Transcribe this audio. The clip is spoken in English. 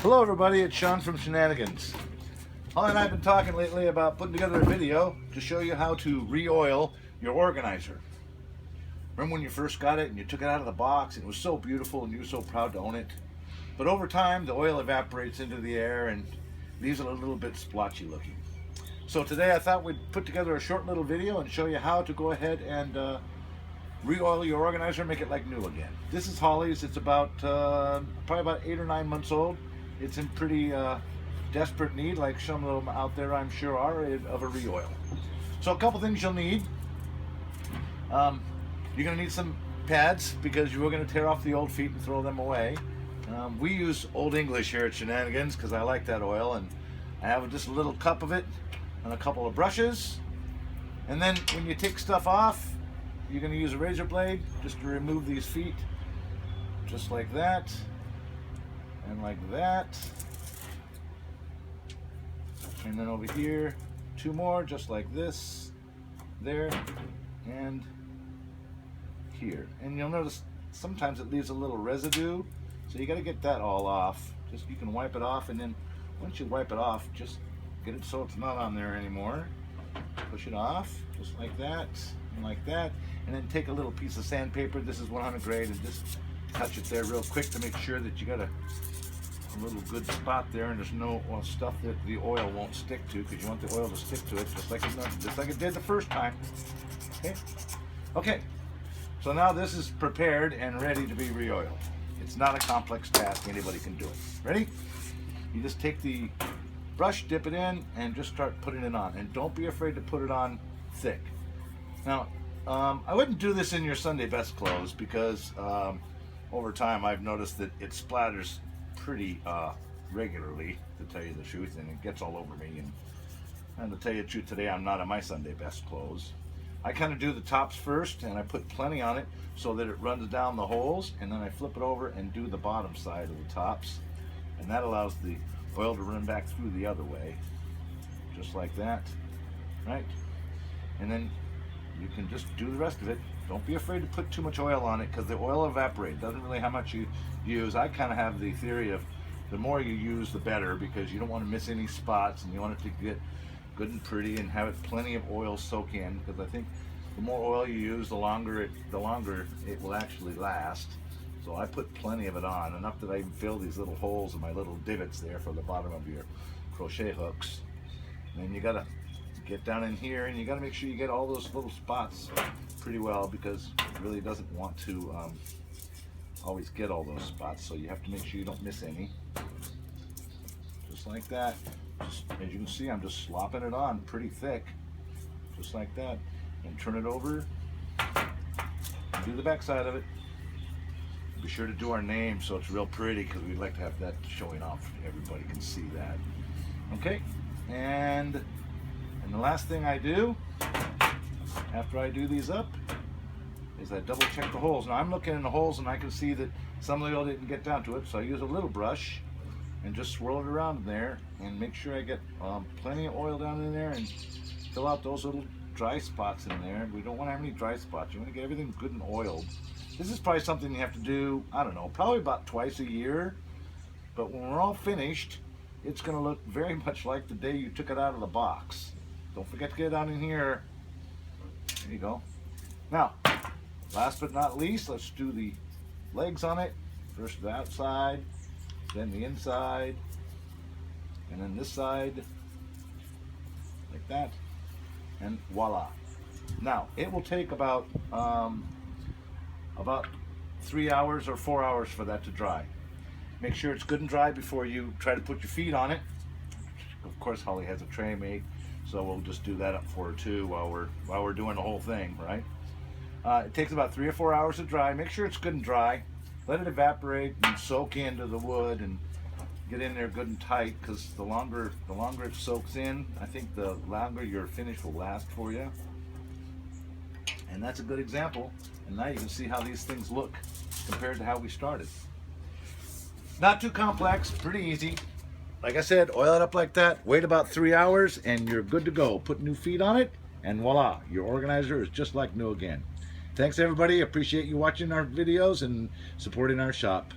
Hello everybody, it's Sean from Shenanigans. Holly and I have been talking lately about putting together a video to show you how to re-oil your organizer. Remember when you first got it and you took it out of the box and it was so beautiful and you were so proud to own it? But over time the oil evaporates into the air and leaves it a little bit splotchy looking. So today I thought we'd put together a short little video and show you how to go ahead and re-oil your organizer and make it like new again. This is Holly's. It's about probably about 8 or 9 months old. It's in pretty desperate need, like some of them out there I'm sure are, of a re-oil. So a couple things you'll need. You're going to need some pads because you were going to tear off the old feet and throw them away. We use Old English here at Shenanigans because I like that oil, and I have just a little cup of it and a couple of brushes. And then when you take stuff off, you're going to use a razor blade just to remove these feet, just like that. And like that. And then over here, 2 more, just like this, there, and here. And you'll notice sometimes it leaves a little residue, so you got to get that all off. Just you can wipe it off, and then once you wipe it off, just get it so it's not on there anymore. Push it off, just like that, and like that. And then take a little piece of sandpaper. This is 100 grade, and just touch it there real quick to make sure that you got a little good spot there, and there's no stuff that the oil won't stick to, because you want the oil to stick to it just like it did the first time. Okay. So now this is prepared and ready to be re-oiled. It's not a complex task. Anybody can do it. Ready? You just take the brush, dip it in, and just start putting it on. And don't be afraid to put it on thick. Now, I wouldn't do this in your Sunday best clothes because over time I've noticed that it splatters pretty regularly, to tell you the truth, and it gets all over me. And to tell you the truth, today I'm not in my Sunday best clothes. I kind of do the tops first, and I put plenty on it so that it runs down the holes, and then I flip it over and do the bottom side of the tops, and that allows the oil to run back through the other way, just like that, right? And then you can just do the rest of it. Don't be afraid to put too much oil on it, because the oil evaporates. Doesn't really how much you use. I kind of have the theory of the more you use, the better, because you don't want to miss any spots, and you want it to get good and pretty and have it plenty of oil soak in, because I think the more oil you use, the longer it will actually last. So I put plenty of it on, enough that I even fill these little holes in my little divots there for the bottom of your crochet hooks. And then you got to get down in here, and you got to make sure you get all those little spots pretty well, because it really doesn't want to always get all those spots, so you have to make sure you don't miss any. Just like that. Just, as you can see, I'm just slopping it on pretty thick, just like that, and turn it over and do the back side of it. Be sure to do our name so it's real pretty, because we'd like to have that showing off. Everybody can see that. Okay, and the last thing I do after I do these up is I double check the holes. Now I'm looking in the holes and I can see that some of the oil didn't get down to it, so I use a little brush and just swirl it around in there and make sure I get plenty of oil down in there, and fill out those little dry spots in there. We don't want to have any dry spots. You want to get everything good and oiled. This is probably something you have to do, I don't know, probably about twice a year, but when we're all finished, it's going to look very much like the day you took it out of the box. Don't forget to get it down in here. There you go. Now, last but not least, let's do the legs on it. First the outside, then the inside, and then this side, like that, and voila. Now, it will take about 3 hours or 4 hours for that to dry. Make sure it's good and dry before you try to put your feet on it. Of course, Holly has a tray made, so we'll just do that up for her too while we're doing the whole thing, right? It takes about 3 or 4 hours to dry. Make sure it's good and dry. Let it evaporate and soak into the wood and get in there good and tight, because the longer it soaks in, I think the longer your finish will last for you. And that's a good example. And now you can see how these things look compared to how we started. Not too complex, pretty easy. Like I said, oil it up like that, wait about 3 hours, and you're good to go. Put new feet on it, and voila, your organizer is just like new again. Thanks everybody, appreciate you watching our videos and supporting our shop.